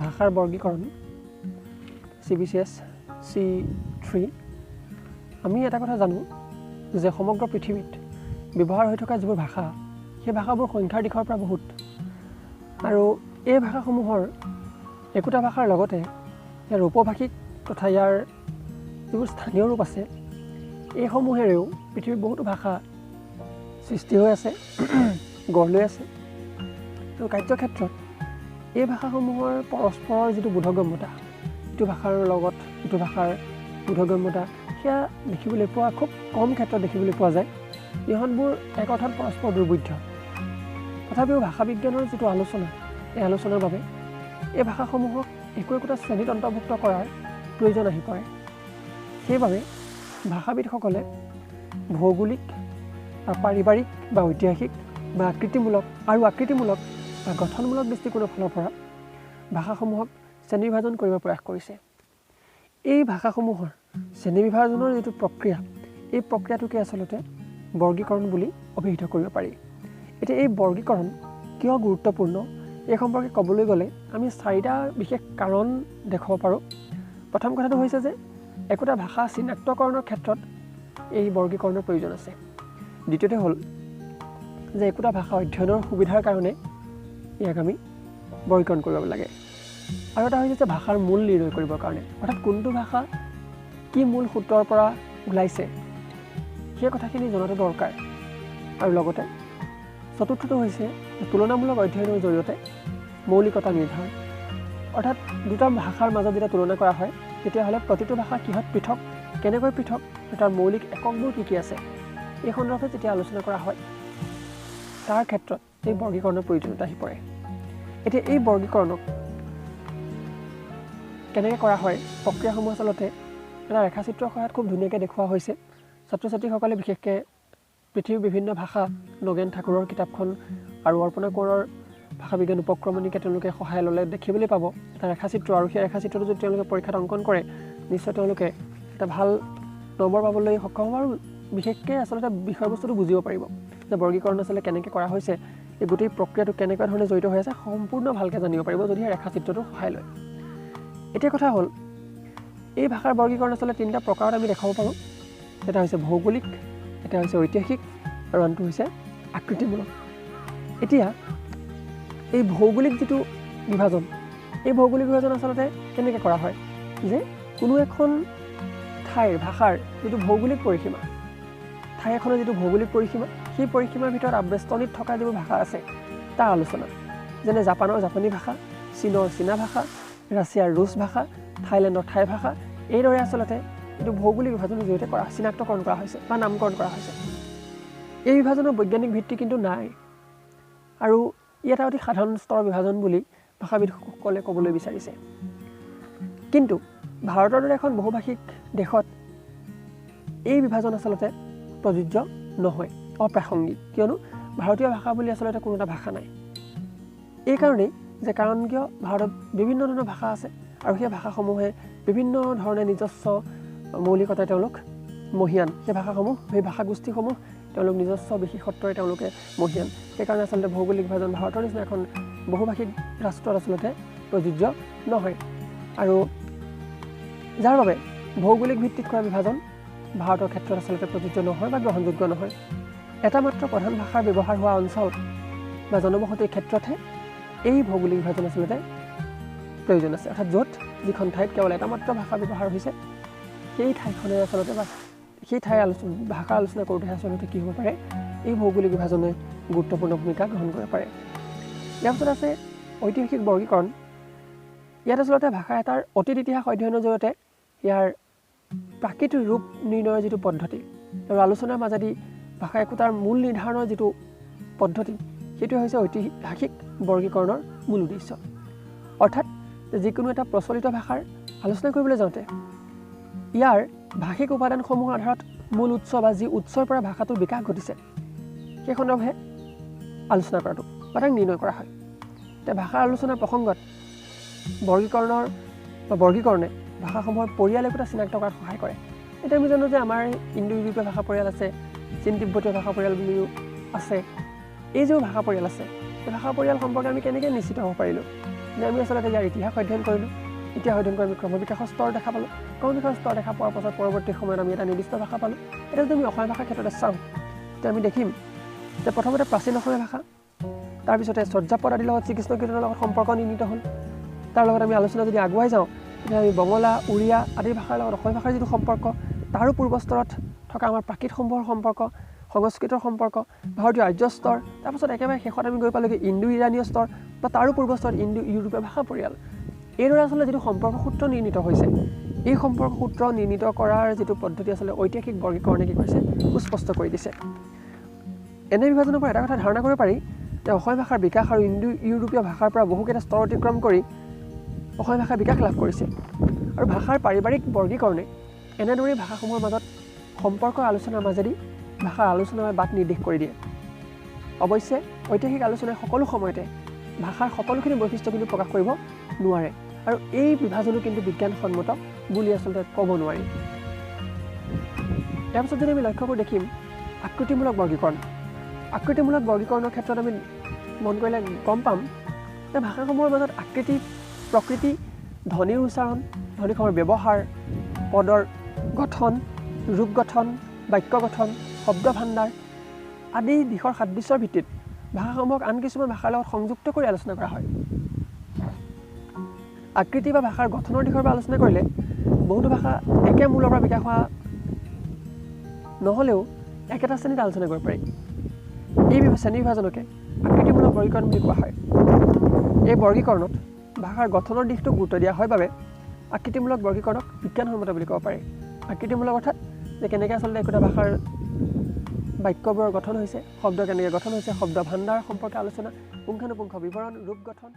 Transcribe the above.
ভাষাৰ বৰ্গীকৰণ CBCS C-3 আমি এটা কথা জানো যে সমগ্ৰ পৃথিৱীত ব্যৱহাৰ হৈ থকা যিবোৰ ভাষা সেই ভাষাবোৰ সংখ্যাৰ দিশৰ পৰা বহুত আৰু এই ভাষাসমূহৰ একোটা ভাষাৰ লগতে ইয়াৰ উপভাষিক তথা ইয়াৰ যিবোৰ স্থানীয় ৰূপ আছে এইসমূহেৰেও পৃথিৱীত বহুতো ভাষা সৃষ্টি হৈ আছে গঢ় লৈ আছে আৰু কাৰ্যক্ষেত্ৰত এই ভাষাসমূহৰ পৰস্পৰৰ যিটো বোধগম্যতা ইটো ভাষাৰ লগত ইটো ভাষাৰ বোধগম্যতা সেয়া দেখিবলৈ পোৱা খুব কম ক্ষেত্ৰত দেখিবলৈ পোৱা যায় ইহঁতবোৰ এক অৰ্থত পৰস্পৰ দুৰ্বোধ্য তথাপিও ভাষা বিজ্ঞানৰ যিটো আলোচনা এই আলোচনাৰ বাবে এই ভাষাসমূহক একোটা শ্ৰেণীত অন্তৰ্ভুক্ত কৰাৰ প্ৰয়োজন আহি পৰে সেইবাবে ভাষাবিদসকলে ভৌগোলিক বা পাৰিবাৰিক বা ঐতিহাসিক বা আকৃতিমূলক বা গঠনমূলক দৃষ্টিকোণৰ ফালৰ পৰা ভাষাসমূহক শ্ৰেণীবিভাজন কৰিব প্ৰয়াস কৰিছে এই ভাষাসমূহৰ শ্ৰেণীবিভাজনৰ যিটো প্ৰক্ৰিয়া এই প্ৰক্ৰিয়াটোকে আচলতে বৰ্গীকৰণ বুলি অভিহিত কৰিব পাৰি এতিয়া এই বৰ্গীকৰণ কিয় গুৰুত্বপূৰ্ণ এই সম্পৰ্কে ক'বলৈ গ'লে আমি চাৰিটা বিশেষ কাৰণ দেখুৱাব পাৰোঁ প্ৰথম কথাটো হৈছে যে একোটা ভাষা চিনাক্তকৰণৰ ক্ষেত্ৰত এই বৰ্গীকৰণৰ প্ৰয়োজন আছে দ্বিতীয়তে হ'ল যে একোটা ভাষা অধ্যয়নৰ সুবিধাৰ কাৰণে ইয়াক আমি বৰ্গীকৰণ কৰিব লাগে আৰু এটা হৈছে যে ভাষাৰ মূল নিৰ্ণয় কৰিবৰ কাৰণে অৰ্থাৎ কোনটো ভাষা কি মূল সূত্ৰৰ পৰা ওলাইছে সেই কথাখিনি জনাটো দৰকাৰ আৰু লগতে চতুৰ্থটো হৈছে তুলনামূলক অধ্যয়নৰ জৰিয়তে মৌলিকতা নিৰ্ধাৰণ অৰ্থাৎ দুটা ভাষাৰ মাজত যেতিয়া তুলনা কৰা হয় তেতিয়াহ'লে প্ৰতিটো ভাষা কিহত পৃথক কেনেকৈ পৃথক আৰু তাৰ মৌলিক এককবোৰ কি কি আছে এই সন্দৰ্ভত যেতিয়া আলোচনা কৰা হয় তাৰ ক্ষেত্ৰত এই বৰ্গীকৰণৰ প্ৰয়োজনীয়তা আহি পৰে এতিয়া এই বৰ্গীকৰণক কেনেকৈ কৰা হয় প্ৰক্ৰিয়াসমূহ আচলতে এটা ৰেখাচিত্ৰৰ সহায়ত খুব ধুনীয়াকৈ দেখুওৱা হৈছে ছাত্ৰ ছাত্ৰীসকলে বিশেষকৈ পৃথিৱীৰ বিভিন্ন ভাষা নগেন ঠাকুৰৰ কিতাপখন আৰু অৰ্পণা কোঁৱৰৰ ভাষা বিজ্ঞান উপক্ৰমণিকে তেওঁলোকে সহায় ল'লে দেখিবলৈ পাব এটা ৰেখাচিত্ৰ আৰু সেই ৰেখাচিত্ৰটো যদি তেওঁলোকে পৰীক্ষাত অংকন কৰে নিশ্চয় তেওঁলোকে এটা ভাল নম্বৰ পাবলৈ সক্ষম হ'ব আৰু বিশেষকৈ আচলতে বিষয়বস্তুটো বুজিব পাৰিব যে বৰ্গীকৰণ আচলতে কেনেকৈ কৰা হৈছে এই গোটেই প্ৰক্ৰিয়াটো কেনেকুৱা ধৰণে জড়িত হৈ আছে সম্পূৰ্ণ ভালকৈ জানিব পাৰিব যদি ৰেখাচিত্ৰটো সহায় লয় এতিয়া কথা হ'ল এই ভাষাৰ বৰ্গীকৰণ আচলতে তিনিটা প্ৰকাৰত আমি দেখাব পাৰোঁ এটা হৈছে ভৌগোলিক এটা হৈছে ঐতিহাসিক আৰু আনটো হৈছে আকৃতিমূলক এতিয়া এই ভৌগোলিক যিটো বিভাজন এই ভৌগোলিক বিভাজন আচলতে কেনেকৈ কৰা হয় যে কোনো এখন ঠাইৰ ভাষাৰ যিটো ভৌগোলিক পৰিসীমা ঠাই এখনৰ যিটো ভৌগোলিক পৰিসীমা সেই পৰিসীমাৰ ভিতৰত আবেষ্টনীত থকা যিবোৰ ভাষা আছে তাৰ আলোচনা যেনে জাপানৰ জাপানী ভাষা চীনৰ চীনা ভাষা ৰাছিয়াৰ ৰুছ ভাষা থাইলেণ্ডৰ থাই ভাষা এইদৰে আচলতে এইটো ভৌগোলিক বিভাজনৰ জৰিয়তে কৰা চিনাক্তকৰণ কৰা হৈছে বা নামকৰণ কৰা হৈছে এই বিভাজনৰ বৈজ্ঞানিক ভিত্তি কিন্তু নাই আৰু ই এটা অতি সাধাৰণ স্তৰৰ বিভাজন বুলি ভাষাবিদসকলে ক'বলৈ বিচাৰিছে কিন্তু ভাৰতৰ দৰে এখন বহুভাষিক দেশত এই বিভাজন আচলতে প্ৰযোজ্য নহয় অপ্ৰাসংগিক কিয়নো ভাৰতীয় ভাষা বুলি আচলতে কোনো এটা ভাষা নাই এই কাৰণেই যে কাৰণ কিয় ভাৰতত বিভিন্ন ধৰণৰ ভাষা আছে আৰু সেই ভাষাসমূহে বিভিন্ন ধৰণে নিজস্ব মৌলিকতা তেওঁলোক মহিয়ান সেই ভাষাসমূহ সেই ভাষাগোষ্ঠীসমূহ তেওঁলোক নিজস্ব বিশেষত্বৰে তেওঁলোকে মহিয়ান সেইকাৰণে আচলতে ভৌগোলিক বিভাজন ভাৰতৰ নিচিনা এখন বহুভাষিক ৰাষ্ট্ৰত আচলতে প্ৰযোজ্য নহয় আৰু যাৰ বাবে ভৌগোলিক ভিত্তিত কৰা বিভাজন ভাৰতৰ ক্ষেত্ৰত আচলতে প্ৰযোজ্য নহয় বা গ্ৰহণযোগ্য নহয় এটা মাত্ৰ প্ৰধান ভাষাৰ ব্যৱহাৰ হোৱা অঞ্চল বা জনবসতিৰ ক্ষেত্ৰতহে এই ভৌগোলিক বিভাজন আচলতে প্ৰয়োজন আছে অৰ্থাৎ য'ত যিখন ঠাইত কেৱল এটা মাত্ৰ ভাষা ব্যৱহাৰ হৈছে সেই ঠাইখনে আচলতে বা সেই ঠাইৰ ভাষা আলোচনা কৰোঁতে আচলতে কি হ'ব পাৰে এই ভৌগোলিক বিভাজনে গুৰুত্বপূৰ্ণ ভূমিকা গ্ৰহণ কৰিব পাৰে ইয়াৰ পিছত আছে ঐতিহাসিক বৰ্গীকৰণ ইয়াত আচলতে ভাষা এটাৰ অতীত ইতিহাস অধ্যয়নৰ জৰিয়তে ইয়াৰ প্ৰাকৃতিক ৰূপ নিৰ্ণয়ৰ যিটো পদ্ধতি আৰু আলোচনাৰ মাজেদি ভাষা একোটাৰ মূল নিৰ্ধাৰণৰ যিটো পদ্ধতি সেইটোৱে হৈছে ঐতিহাসিক বৰ্গীকৰণৰ মূল উদ্দেশ্য অৰ্থাৎ যিকোনো এটা প্ৰচলিত ভাষাৰ আলোচনা কৰিবলৈ যাওঁতে ইয়াৰ ভাষিক উপাদানসমূহৰ আধাৰত মূল উৎস বা যি উৎসৰ পৰা ভাষাটোৰ বিকাশ ঘটিছে সেই সন্দৰ্ভে আলোচনা কৰাটো বা তাক নিৰ্ণয় কৰা হয় এতিয়া ভাষাৰ আলোচনাৰ প্ৰসংগত বৰ্গীকৰণে ভাষাসমূহৰ পৰিয়াল একোটা চিনাক্ত কৰাত সহায় কৰে এতিয়া আমি জানো যে আমাৰ ইণ্ডো ইউৰোপীয় ভাষা পৰিয়াল আছে চীন তিব্বতীয় ভাষা পৰিয়াল বুলিও আছে এই যে ভাষা পৰিয়াল আছে এই ভাষা পৰিয়াল সম্পৰ্কে আমি কেনেকৈ নিশ্চিত হ'ব পাৰিলোঁ নে আমি আচলতে ইয়াৰ ইতিহাস অধ্যয়ন কৰিলোঁ। ইতিহাস অধ্যয়ন কৰি আমি ক্ৰমবিকাশৰ স্তৰ দেখা পালোঁ। ক্ৰমবিকাশৰ স্তৰ দেখা পোৱাৰ পাছত পৰৱৰ্তী সময়ত আমি এটা নিৰ্দিষ্ট ভাষা পালোঁ। এতিয়া যদি আমি অসমীয়া ভাষাৰ ক্ষেত্ৰতে চাওঁ, তেতিয়া আমি দেখিম যে প্ৰথমতে প্ৰাচীন অসমীয়া ভাষা, তাৰপিছতে চৰ্যাপদ আদিৰ লগত শ্ৰীকৃষ্ণ কীৰ্তনৰ লগত সম্পৰ্ক নিৰ্ণীত হ'ল। তাৰ লগত আমি আলোচনা যদি আগুৱাই যাওঁ, তেতিয়া আমি বঙলা, উৰিয়া আদিৰ ভাষাৰ লগত অসমীয়া ভাষাৰ যিটো সম্পৰ্ক, তাৰো পূৰ্বস্তৰত থকা আমাৰ প্ৰাকৃতসমূহৰ সম্পৰ্ক, সংস্কৃতৰ সম্পৰ্ক, ভাৰতীয় আৰ্য স্তৰ, তাৰপাছত একেবাৰে শেষত আমি গৈ পালোঁগৈ ইণ্ডো ইৰাণীয় স্তৰ বা তাৰো পূৰ্বস্তৰত ইণ্ডো ইউৰোপীয় ভাষা পৰিয়াল। এইদৰে আচলতে যিটো সম্পৰ্ক সূত্ৰ নিৰ্ণীত হৈছে, এই সম্পৰ্ক সূত্ৰ নিৰ্ণীত কৰাৰ যিটো পদ্ধতি আচলতে ঐতিহাসিক বৰ্গীকৰণে কি কৰিছে, সুস্পষ্ট কৰি দিছে। এনে বিভাজনৰ পৰা এটা কথা ধাৰণা কৰিব পাৰি যে অসমীয়া ভাষাৰ বিকাশ আৰু ইণ্ডো ইউৰোপীয় ভাষাৰ পৰা বহুকেইটা স্তৰ অতিক্ৰম কৰি অসমীয়া ভাষা বিকাশ লাভ কৰিছে। আৰু ভাষাৰ পাৰিবাৰিক বৰ্গীকৰণে এনেদৰেই ভাষাসমূহৰ মাজত সম্পৰ্ক আলোচনাৰ মাজেদি ভাষাৰ আলোচনাৰ বাট নিৰ্দেশ কৰি দিয়ে। অৱশ্যে ঐতিহাসিক আলোচনাই সকলো সময়তে ভাষাৰ সকলোখিনি বৈশিষ্ট্য কিন্তু প্ৰকাশ কৰিব নোৱাৰে, আৰু এই বিভাজনো কিন্তু বিজ্ঞানসন্মত বুলি আচলতে ক'ব নোৱাৰি। ইয়াৰ পিছত যদি আমি লক্ষ্য কৰি দেখিম আকৃতিমূলক বৰ্গীকৰণ। আকৃতিমূলক বৰ্গীকৰণৰ ক্ষেত্ৰত আমি মন কৰিলে গম পাম যে ভাষাসমূহৰ মাজত আকৃতি, প্ৰকৃতি, ধ্বনিৰ উচ্চাৰণ, ধ্বনিসমূহৰ ব্যৱহাৰ, পদৰ গঠন, ৰূপ গঠন, বাক্য গঠন, শব্দ ভাণ্ডাৰ আদি দিশৰ সাদৃশ্যৰ ভিত্তিত ভাষাসমূহক আন কিছুমান ভাষাৰ লগত সংযুক্ত কৰি আলোচনা কৰা হয়। আকৃতি বা ভাষাৰ গঠনৰ দিশৰ পৰা আলোচনা কৰিলে বহুতো ভাষা একে মূলৰ পৰা বিকাশ হোৱা নহ'লেও একেটা শ্ৰেণীত আলোচনা কৰিব পাৰি। এই শ্ৰেণী বিভাজনকে আকৃতিমূলক বৰ্গীকৰণ বুলি কোৱা হয়। এই বৰ্গীকৰণত ভাষাৰ গঠনৰ দিশটো গুৰুত্ব দিয়া হয় বাবে আকৃতিমূলক বৰ্গীকৰণক বিজ্ঞানসন্মত বুলি ক'ব পাৰি। আকৃতিমূলক অৰ্থাৎ যে কেনেকৈ আচলতে একোটা ভাষাৰ বাক্যবোৰৰ গঠন হৈছে, শব্দ কেনেকৈ গঠন হৈছে, শব্দ ভাণ্ডাৰ সম্পৰ্কে আলোচনা, পুংখানুপুংখ বিৱৰণ, ৰূপ গঠন